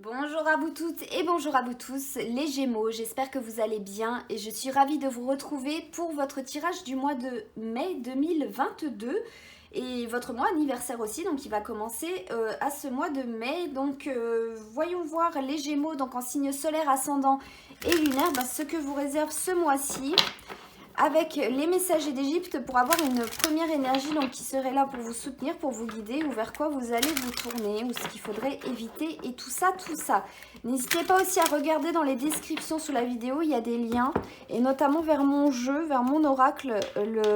Bonjour à vous toutes et bonjour à vous tous les Gémeaux, j'espère que vous allez bien et je suis ravie de vous retrouver pour votre tirage du mois de mai 2022 et votre mois anniversaire aussi, donc il va commencer à ce mois de mai. Donc voyons voir les Gémeaux, donc en signe solaire, ascendant et lunaire, ce que vous réserve ce mois-ci avec les messagers d'Égypte pour avoir une première énergie donc qui serait là pour vous soutenir, pour vous guider, ou vers quoi vous allez vous tourner, ou ce qu'il faudrait éviter et tout ça, tout ça. N'hésitez pas aussi à regarder dans les descriptions sous la vidéo, il y a des liens, et notamment vers mon jeu, vers mon oracle,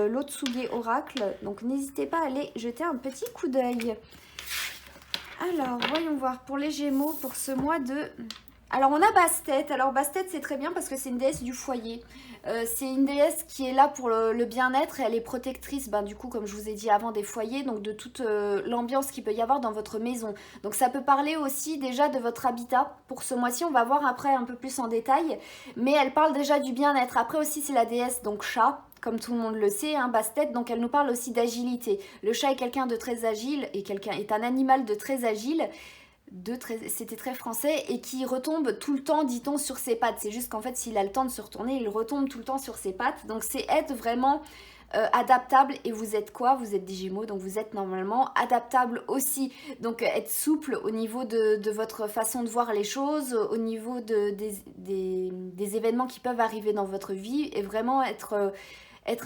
l'Otsuge Oracle. Donc n'hésitez pas à aller jeter un petit coup d'œil. Alors, voyons voir pour les Gémeaux pour ce mois de... Alors on a Bastet. Alors Bastet c'est très bien parce que c'est une déesse du foyer. C'est une déesse qui est là pour le bien-être et elle est protectrice, du coup comme je vous ai dit avant, des foyers, donc de toute l'ambiance qu'il peut y avoir dans votre maison. Donc ça peut parler aussi déjà de votre habitat. Pour ce mois-ci on va voir après un peu plus en détail, mais elle parle déjà du bien-être. Après aussi c'est la déesse donc chat. Comme tout le monde le sait, Bastet, donc elle nous parle aussi d'agilité. Le chat est quelqu'un de très agile et est un animal de très agile. C'était très français, et qui retombe tout le temps, dit-on, sur ses pattes. C'est juste qu'en fait, s'il a le temps de se retourner, il retombe tout le temps sur ses pattes. Donc c'est être vraiment adaptable. Et vous êtes quoi? Vous êtes des Gémeaux, donc vous êtes normalement adaptable aussi. Donc être souple au niveau de votre façon de voir les choses, au niveau des événements qui peuvent arriver dans votre vie, et vraiment être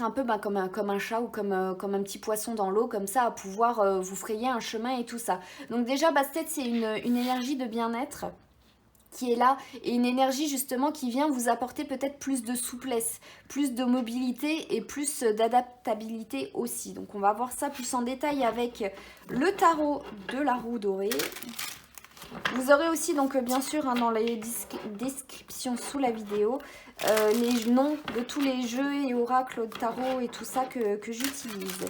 un peu comme un chat ou comme un petit poisson dans l'eau, comme ça, à pouvoir vous frayer un chemin et tout ça. Donc déjà, Bastet, c'est une énergie de bien-être qui est là, et une énergie justement qui vient vous apporter peut-être plus de souplesse, plus de mobilité et plus d'adaptabilité aussi. Donc on va voir ça plus en détail avec le tarot de la roue dorée. Vous aurez aussi donc bien sûr dans les descriptions sous la vidéo les noms de tous les jeux et oracles de tarot et tout ça que j'utilise.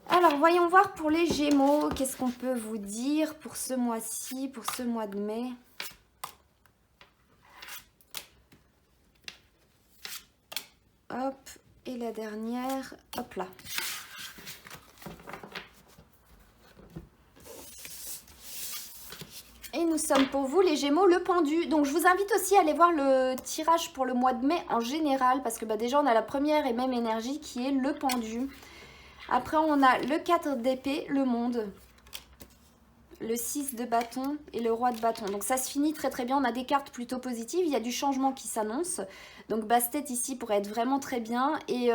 Alors voyons voir pour les Gémeaux, qu'est-ce qu'on peut vous dire pour ce mois-ci, pour ce mois de mai. Hop, et la dernière, hop là. Et nous sommes pour vous les Gémeaux, le pendu. Donc je vous invite aussi à aller voir le tirage pour le mois de mai en général, parce que déjà on a la première et même énergie qui est le pendu. Après on a le 4 d'épée, le monde, le 6 de bâton et le roi de bâton. Donc ça se finit très très bien, on a des cartes plutôt positives, il y a du changement qui s'annonce. Donc Bastet ici pourrait être vraiment très bien, et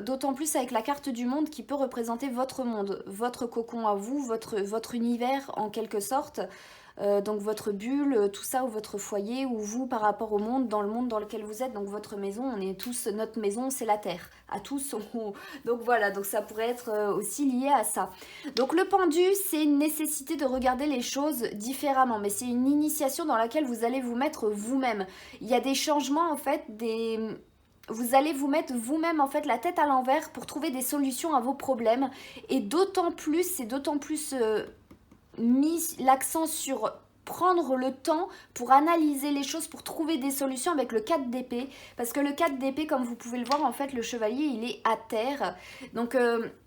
d'autant plus avec la carte du monde qui peut représenter votre monde, votre cocon à vous, votre univers en quelque sorte. Donc votre bulle, tout ça, ou votre foyer, ou vous par rapport au monde, dans le monde dans lequel vous êtes, donc votre maison, on est tous, notre maison c'est la terre, à tous, donc voilà, donc ça pourrait être aussi lié à ça. Donc le pendu, c'est une nécessité de regarder les choses différemment, mais c'est une initiation dans laquelle vous allez vous mettre vous-même. Il y a des changements en fait, vous allez vous mettre vous-même en fait la tête à l'envers pour trouver des solutions à vos problèmes, et d'autant plus, c'est d'autant plus mis l'accent sur prendre le temps pour analyser les choses, pour trouver des solutions avec le 4 d'épée, parce que le 4 d'épée, comme vous pouvez le voir, en fait le chevalier il est à terre, donc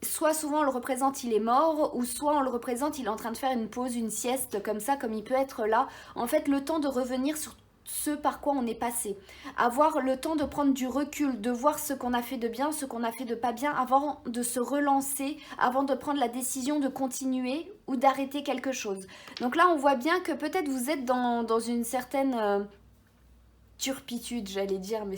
soit souvent on le représente il est mort, ou soit on le représente il est en train de faire une pause, une sieste, comme ça, comme il peut être là, en fait le temps de revenir sur ce par quoi on est passé, avoir le temps de prendre du recul, de voir ce qu'on a fait de bien, ce qu'on a fait de pas bien, avant de se relancer, avant de prendre la décision de continuer ou d'arrêter quelque chose. Donc là on voit bien que peut-être vous êtes dans une certaine turpitude, j'allais dire, mais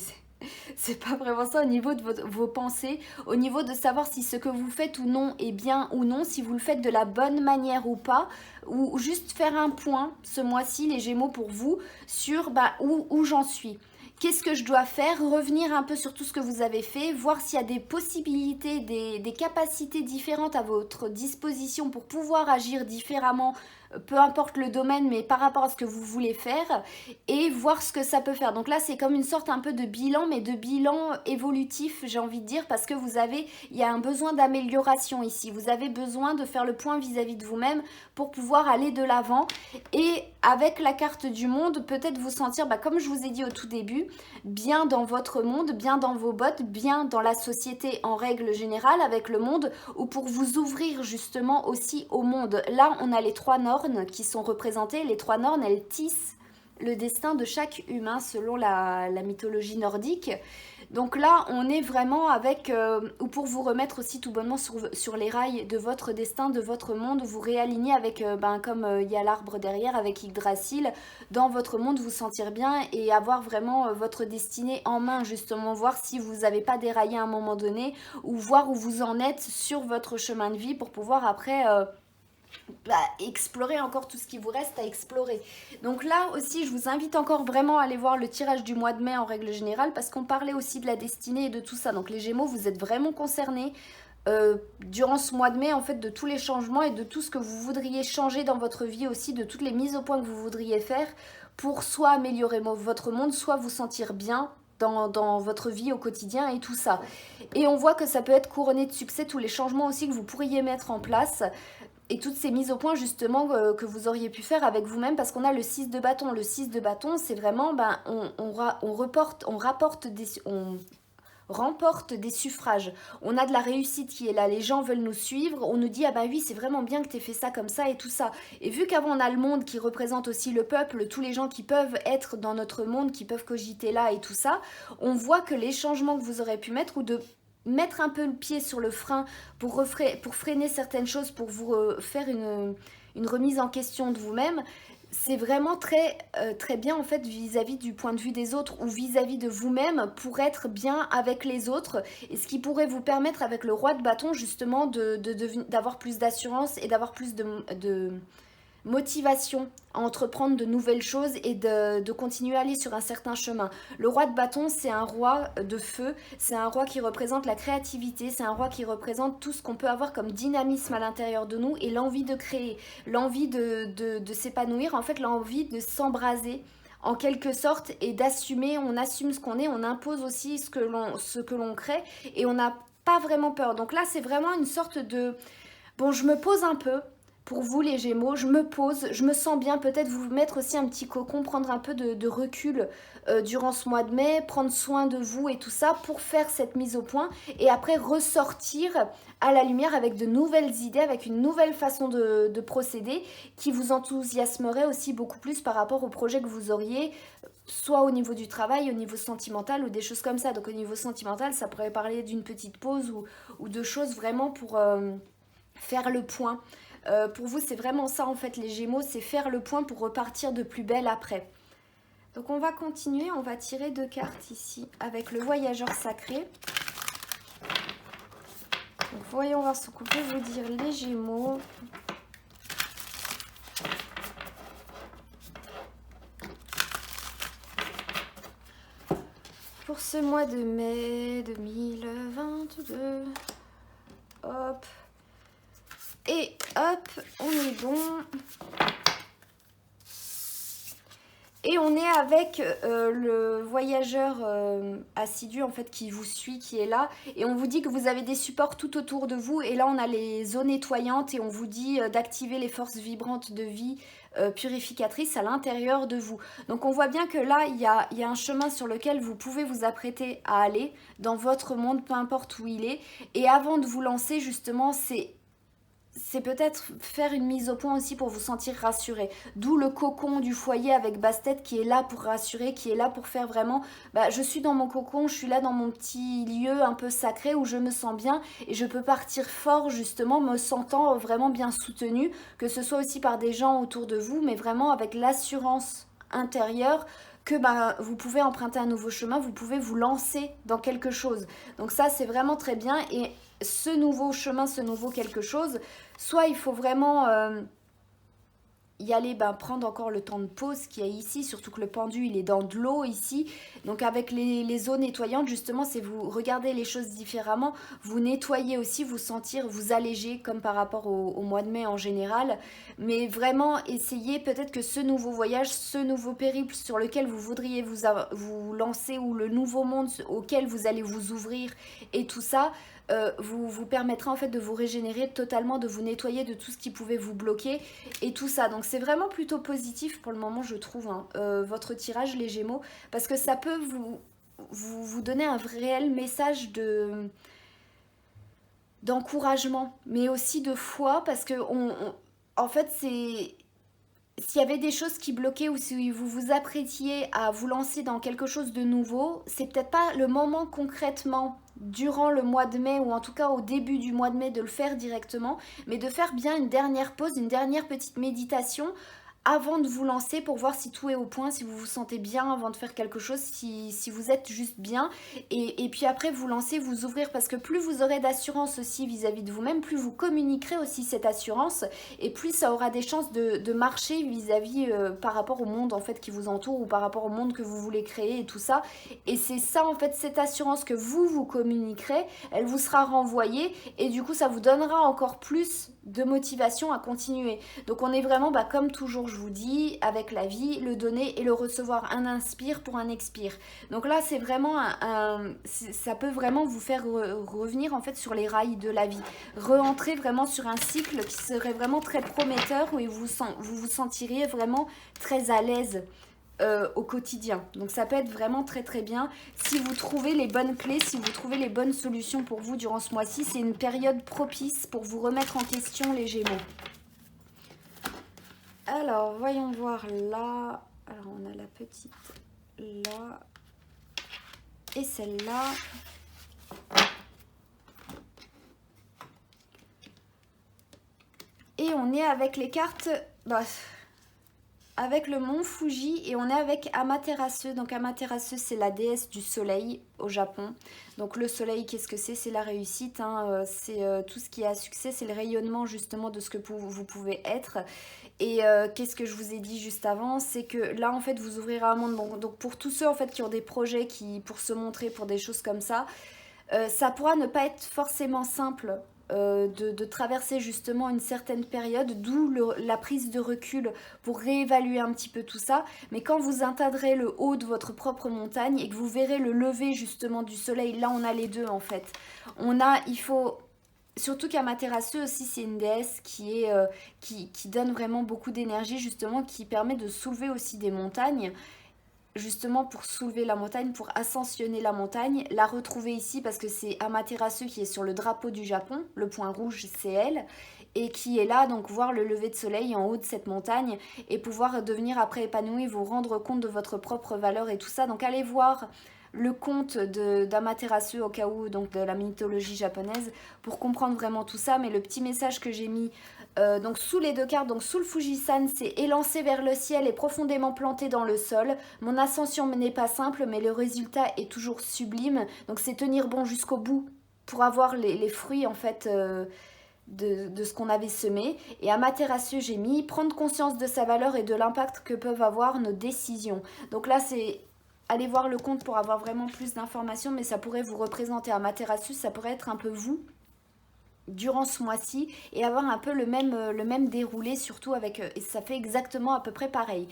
c'est pas vraiment ça, au niveau de vos pensées, au niveau de savoir si ce que vous faites ou non est bien ou non, si vous le faites de la bonne manière ou pas, ou juste faire un point ce mois-ci, les Gémeaux, pour vous, sur où j'en suis. Qu'est-ce que je dois faire? Revenir un peu sur tout ce que vous avez fait, voir s'il y a des possibilités, des capacités différentes à votre disposition pour pouvoir agir différemment, peu importe le domaine, mais par rapport à ce que vous voulez faire, et voir ce que ça peut faire. Donc là, c'est comme une sorte un peu de bilan, mais de bilan évolutif, j'ai envie de dire, parce que il y a un besoin d'amélioration ici. Vous avez besoin de faire le point vis-à-vis de vous-même pour pouvoir aller de l'avant. Et avec la carte du monde, peut-être vous sentir, comme je vous ai dit au tout début, bien dans votre monde, bien dans vos bottes, bien dans la société en règle générale, avec le monde, ou pour vous ouvrir justement aussi au monde. Là, on a les 3 Nornes qui sont représentées. Les 3 Nornes, elles tissent le destin de chaque humain selon la mythologie nordique. Donc là, on est vraiment avec, ou pour vous remettre aussi tout bonnement sur les rails de votre destin, de votre monde, vous réaligner avec, comme il y a l'arbre derrière, avec Yggdrasil, dans votre monde, vous sentir bien et avoir vraiment votre destinée en main, justement, voir si vous n'avez pas déraillé à un moment donné, ou voir où vous en êtes sur votre chemin de vie pour pouvoir après... explorer encore tout ce qui vous reste à explorer. Donc là aussi, je vous invite encore vraiment à aller voir le tirage du mois de mai en règle générale, parce qu'on parlait aussi de la destinée et de tout ça. Donc les Gémeaux, vous êtes vraiment concernés durant ce mois de mai, en fait, de tous les changements et de tout ce que vous voudriez changer dans votre vie aussi, de toutes les mises au point que vous voudriez faire pour soit améliorer votre monde, soit vous sentir bien dans votre vie au quotidien et tout ça. Et on voit que ça peut être couronné de succès, tous les changements aussi que vous pourriez mettre en place et toutes ces mises au point justement que vous auriez pu faire avec vous-même, parce qu'on a le 6 de bâton. Le 6 de bâton, c'est vraiment, on remporte des suffrages. On a de la réussite qui est là, les gens veulent nous suivre, on nous dit, ah bah oui, c'est vraiment bien que tu aies fait ça comme ça et tout ça. Et vu qu'avant on a le monde qui représente aussi le peuple, tous les gens qui peuvent être dans notre monde, qui peuvent cogiter là et tout ça, on voit que les changements que vous aurez pu mettre, ou de mettre un peu le pied sur le frein pour freiner certaines choses, pour vous faire une remise en question de vous-même, c'est vraiment très, très bien en fait vis-à-vis du point de vue des autres, ou vis-à-vis de vous-même, pour être bien avec les autres, et ce qui pourrait vous permettre avec le roi de bâton justement d'avoir plus d'assurance et d'avoir plus de motivation à entreprendre de nouvelles choses et de continuer à aller sur un certain chemin. Le roi de bâton, c'est un roi de feu, c'est un roi qui représente la créativité, c'est un roi qui représente tout ce qu'on peut avoir comme dynamisme à l'intérieur de nous, et l'envie de créer, l'envie de s'épanouir, en fait l'envie de s'embraser en quelque sorte, et d'assumer. On assume ce qu'on est, on impose aussi ce que l'on crée, et on n'a pas vraiment peur. Donc là, c'est vraiment une sorte de... Bon, je me pose un peu. Pour vous les Gémeaux, je me pose, je me sens bien, peut-être vous mettre aussi un petit cocon, prendre un peu de recul durant ce mois de mai, prendre soin de vous et tout ça pour faire cette mise au point, et après ressortir à la lumière avec de nouvelles idées, avec une nouvelle façon de procéder qui vous enthousiasmerait aussi beaucoup plus par rapport au projet que vous auriez, soit au niveau du travail, au niveau sentimental ou des choses comme ça. Donc au niveau sentimental, ça pourrait parler d'une petite pause ou de choses vraiment pour faire le point. Pour vous, c'est vraiment ça en fait les Gémeaux, c'est faire le point pour repartir de plus belle après. Donc on va continuer, on va tirer 2 cartes ici avec le voyageur sacré. Donc voyons voir ce qu'on peut vous dire les Gémeaux. Pour ce mois de mai 2022. Hop. Et hop, on est bon. Et on est avec le voyageur assidu en fait qui vous suit, qui est là. Et on vous dit que vous avez des supports tout autour de vous. Et là on a les zones nettoyantes et on vous dit d'activer les forces vibrantes de vie purificatrices à l'intérieur de vous. Donc on voit bien que là il y a un chemin sur lequel vous pouvez vous apprêter à aller dans votre monde, peu importe où il est. Et avant de vous lancer justement, c'est peut-être faire une mise au point aussi pour vous sentir rassuré. D'où le cocon du foyer avec Bastet qui est là pour rassurer, qui est là pour faire vraiment... je suis dans mon cocon, je suis là dans mon petit lieu un peu sacré où je me sens bien et je peux partir fort justement, me sentant vraiment bien soutenue, que ce soit aussi par des gens autour de vous, mais vraiment avec l'assurance intérieure que vous pouvez emprunter un nouveau chemin, vous pouvez vous lancer dans quelque chose. Donc ça, c'est vraiment très bien. Et ce nouveau chemin, ce nouveau quelque chose, soit il faut vraiment y aller, prendre encore le temps de pause qu'il y a ici, surtout que le pendu il est dans de l'eau ici, donc avec les eaux nettoyantes justement, c'est vous regardez les choses différemment, vous nettoyez aussi, vous sentir, vous alléger comme par rapport au mois de mai en général, mais vraiment essayez peut-être que ce nouveau voyage, ce nouveau périple sur lequel vous voudriez vous lancer, ou le nouveau monde auquel vous allez vous ouvrir et tout ça, vous permettra en fait de vous régénérer totalement, de vous nettoyer de tout ce qui pouvait vous bloquer et tout ça. Donc c'est vraiment plutôt positif pour le moment, je trouve, hein, votre tirage les Gémeaux, parce que ça peut vous donner un réel message d'encouragement, mais aussi de foi, parce que en fait, c'est s'il y avait des choses qui bloquaient ou si vous vous apprêtiez à vous lancer dans quelque chose de nouveau, c'est peut-être pas le moment concrètement durant le mois de mai ou en tout cas au début du mois de mai de le faire directement, mais de faire bien une dernière pause, une dernière petite méditation avant de vous lancer pour voir si tout est au point, si vous vous sentez bien avant de faire quelque chose, si vous êtes juste bien. Et puis après, vous lancer, vous ouvrir, parce que plus vous aurez d'assurance aussi vis-à-vis de vous-même, plus vous communiquerez aussi cette assurance, et plus ça aura des chances de marcher vis-à-vis par rapport au monde en fait qui vous entoure, ou par rapport au monde que vous voulez créer et tout ça. Et c'est ça en fait, cette assurance que vous communiquerez, elle vous sera renvoyée, et du coup ça vous donnera encore plus de motivation à continuer. Donc on est vraiment, comme toujours je vous dis, avec la vie, le donner et le recevoir, un inspire pour un expire. Donc là c'est vraiment ça peut vraiment vous faire revenir en fait sur les rails de la vie, re-entrer vraiment sur un cycle qui serait vraiment très prometteur, où vous vous sentiriez vraiment très à l'aise au quotidien. Donc ça peut être vraiment très très bien si vous trouvez les bonnes clés, si vous trouvez les bonnes solutions pour vous durant ce mois-ci. C'est une période propice pour vous remettre en question les Gémeaux. Alors voyons voir là. Alors on a la petite là et celle-là. Et on est avec les cartes... avec le mont Fuji, et on est avec Amaterasu. Donc Amaterasu, c'est la déesse du soleil au Japon. Donc le soleil, qu'est-ce que c'est? C'est la réussite, hein. C'est tout ce qui est à succès, c'est le rayonnement justement de ce que vous pouvez être. Et qu'est-ce que je vous ai dit juste avant? C'est que là en fait vous ouvrirez un monde. Bon, donc pour tous ceux en fait qui ont des projets, pour se montrer, pour des choses comme ça, ça pourra ne pas être forcément simple de traverser justement une certaine période, d'où la prise de recul pour réévaluer un petit peu tout ça. Mais quand vous atteindrez le haut de votre propre montagne et que vous verrez le lever justement du soleil, là on a les deux en fait. Il faut... Surtout qu'Amaterasu aussi c'est une déesse qui donne vraiment beaucoup d'énergie, justement, qui permet de soulever aussi des montagnes, justement pour soulever la montagne, pour ascensionner la montagne, la retrouver ici parce que c'est Amaterasu qui est sur le drapeau du Japon, le point rouge c'est elle, et qui est là, donc voir le lever de soleil en haut de cette montagne et pouvoir devenir après épanoui, vous rendre compte de votre propre valeur et tout ça. Donc allez voir le conte d'Amaterasu au cas où, donc de la mythologie japonaise, pour comprendre vraiment tout ça. Mais le petit message que j'ai mis donc sous les deux cartes, donc sous le Fujisan, c'est élancé vers le ciel et profondément planté dans le sol. Mon ascension n'est pas simple, mais le résultat est toujours sublime. Donc c'est tenir bon jusqu'au bout pour avoir les fruits en fait de ce qu'on avait semé. Et Amaterasu, j'ai mis prendre conscience de sa valeur et de l'impact que peuvent avoir nos décisions. Donc là c'est... Allez voir le compte pour avoir vraiment plus d'informations, mais ça pourrait vous représenter Amaterasu, ça pourrait être un peu vous durant ce mois-ci et avoir un peu le même déroulé, surtout avec... et ça fait exactement à peu près pareil.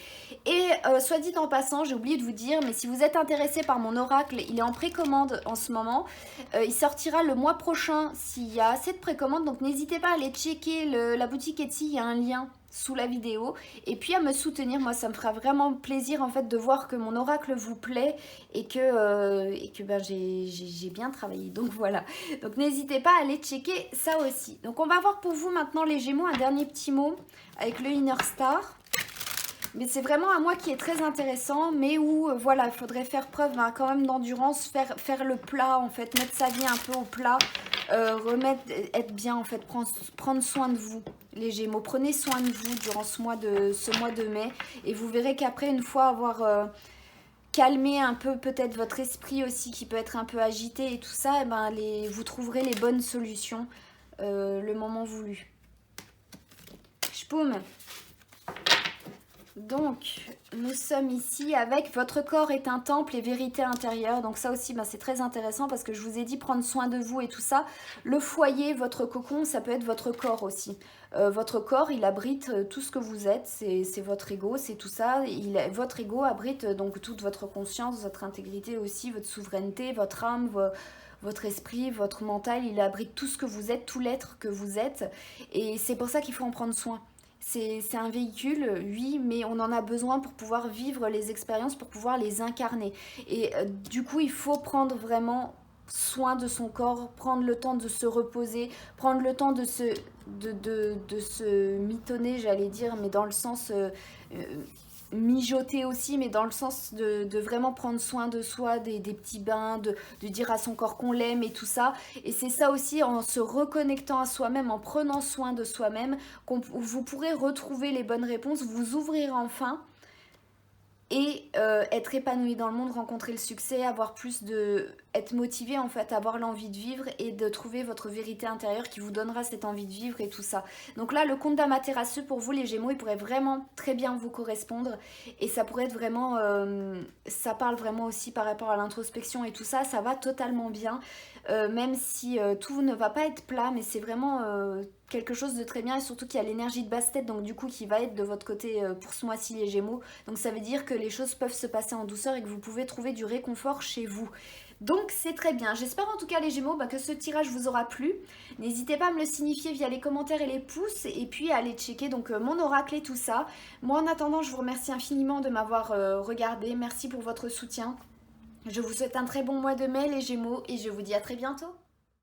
Et soit dit en passant, j'ai oublié de vous dire, mais si vous êtes intéressé par mon oracle, il est en précommande en ce moment. Il sortira le mois prochain s'il y a assez de précommandes, donc n'hésitez pas à aller checker la boutique Etsy, il y a un lien sous la vidéo, et puis à me soutenir. Moi ça me fera vraiment plaisir en fait de voir que mon oracle vous plaît et que j'ai bien travaillé, donc voilà. Donc n'hésitez pas à aller checker ça aussi. Donc on va voir pour vous maintenant les Gémeaux un dernier petit mot avec le Inner Star. Mais c'est vraiment un mois qui est très intéressant, mais où voilà, il faudrait faire preuve quand même d'endurance, faire le plat en fait, mettre sa vie un peu au plat, être bien en fait, prendre soin de vous les Gémeaux. Prenez soin de vous durant ce mois de mai, et vous verrez qu'après, une fois avoir calmé un peu peut-être votre esprit aussi qui peut être un peu agité et tout ça, et ben vous trouverez les bonnes solutions le moment voulu. Chpoum. Donc, nous sommes ici avec votre corps est un temple et vérité intérieure. Donc ça aussi, c'est très intéressant parce que je vous ai dit prendre soin de vous et tout ça. Le foyer, votre cocon, ça peut être votre corps aussi. Votre corps, il abrite tout ce que vous êtes. C'est votre ego, c'est tout ça. Votre ego abrite donc toute votre conscience, votre intégrité aussi, votre souveraineté, votre âme, votre esprit, votre mental, il abrite tout ce que vous êtes, tout l'être que vous êtes. Et c'est pour ça qu'il faut en prendre soin. C'est un véhicule, oui, mais on en a besoin pour pouvoir vivre les expériences, pour pouvoir les incarner. Et du coup, il faut prendre vraiment soin de son corps, prendre le temps de se reposer, prendre le temps de se mitonner, j'allais dire, mais dans le sens euh, mijoter aussi, mais dans le sens de vraiment prendre soin de soi, des petits bains, de dire à son corps qu'on l'aime et tout ça. Et c'est ça aussi, en se reconnectant à soi-même, en prenant soin de soi-même, vous pourrez retrouver les bonnes réponses, vous ouvrir enfin et être épanoui dans le monde, rencontrer le succès, avoir plus de... être motivé en fait, avoir l'envie de vivre et de trouver votre vérité intérieure qui vous donnera cette envie de vivre et tout ça. Donc là, le conte d'Amaterasu pour vous les Gémeaux, il pourrait vraiment très bien vous correspondre et ça pourrait être vraiment... ça parle vraiment aussi par rapport à l'introspection et tout ça, ça va totalement bien. Même si tout ne va pas être plat, mais c'est vraiment quelque chose de très bien et surtout qu'il y a l'énergie de basse-tête, donc du coup qui va être de votre côté pour ce mois-ci les Gémeaux. Donc ça veut dire que les choses peuvent se passer en douceur et que vous pouvez trouver du réconfort chez vous. Donc c'est très bien. J'espère en tout cas les Gémeaux que ce tirage vous aura plu. N'hésitez pas à me le signifier via les commentaires et les pouces et puis à aller checker donc mon oracle et tout ça. Moi en attendant, je vous remercie infiniment de m'avoir regardé. Merci pour votre soutien. Je vous souhaite un très bon mois de mai les Gémeaux et je vous dis à très bientôt.